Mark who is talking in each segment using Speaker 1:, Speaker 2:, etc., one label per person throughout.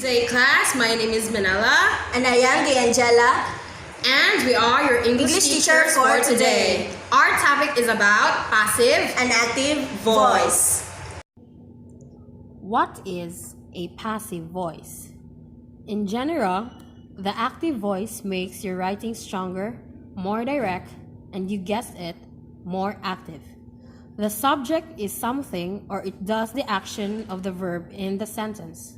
Speaker 1: Day class, my name is Manila.
Speaker 2: And I am Angela.
Speaker 1: And we are your English teacher for today. Our topic is about passive
Speaker 2: and active voice.
Speaker 3: What is a passive voice? In general, the active voice makes your writing stronger, more direct, and you guessed it, more active. The subject is something or it does the action of the verb in the sentence.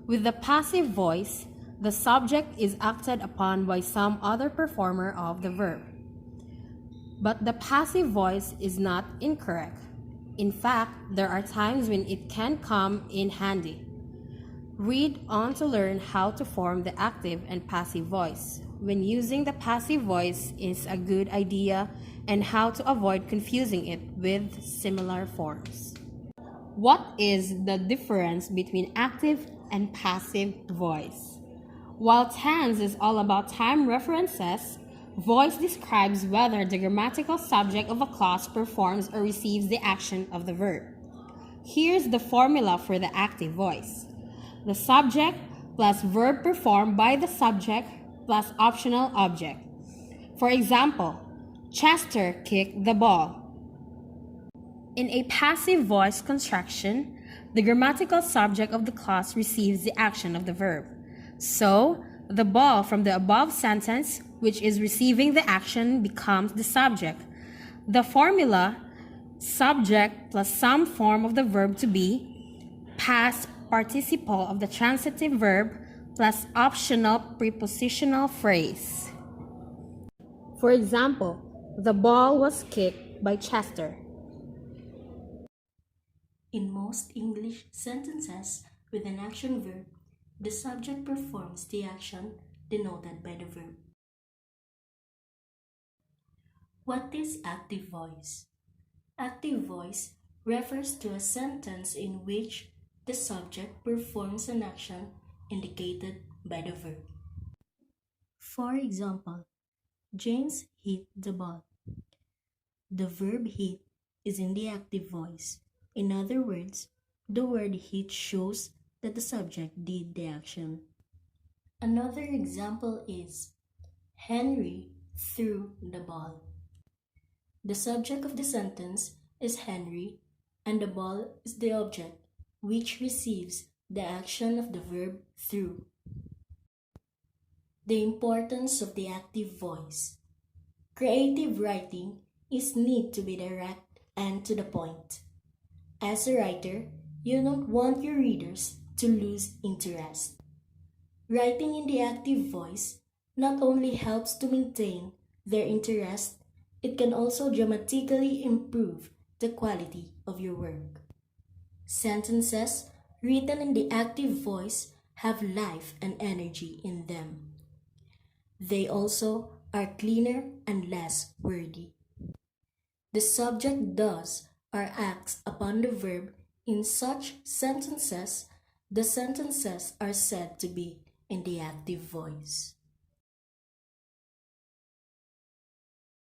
Speaker 3: With the passive voice, the subject is acted upon by some other performer of the verb. But the passive voice is not incorrect. In fact, there are times when it can come in handy. Read on to learn how to form the active and passive voice. When using the passive voice is a good idea and how to avoid confusing it with similar forms. What is the difference between active and passive voice? While tense is all about time references, voice describes whether the grammatical subject of a clause performs or receives the action of the verb. Here's the formula for the active voice. The subject plus verb performed by the subject plus optional object. For example, Chester kicked the ball. In a passive voice construction, the grammatical subject of the clause receives the action of the verb. So, the ball from the above sentence, which is receiving the action, becomes the subject. The formula, subject plus some form of the verb to be, past participle of the transitive verb, plus optional prepositional phrase. For example, the ball was kicked by Chester.
Speaker 4: In most English sentences with an action verb, the subject performs the action denoted by the verb. What is active voice? Active voice refers to a sentence in which the subject performs an action indicated by the verb. For example, James hit the ball. The verb hit is in the active voice. In other words, the word hit shows that the subject did the action. Another example is Henry threw the ball. The subject of the sentence is Henry and the ball is the object which receives the action of the verb threw. The importance of the active voice. Creative writing is need to be direct and to the point. As a writer, you don't want your readers to lose interest. Writing in the active voice not only helps to maintain their interest, it can also dramatically improve the quality of your work. Sentences written in the active voice have life and energy in them. They also are cleaner and less wordy. The subject does or acts upon the verb in such sentences, the sentences are said to be in the active voice.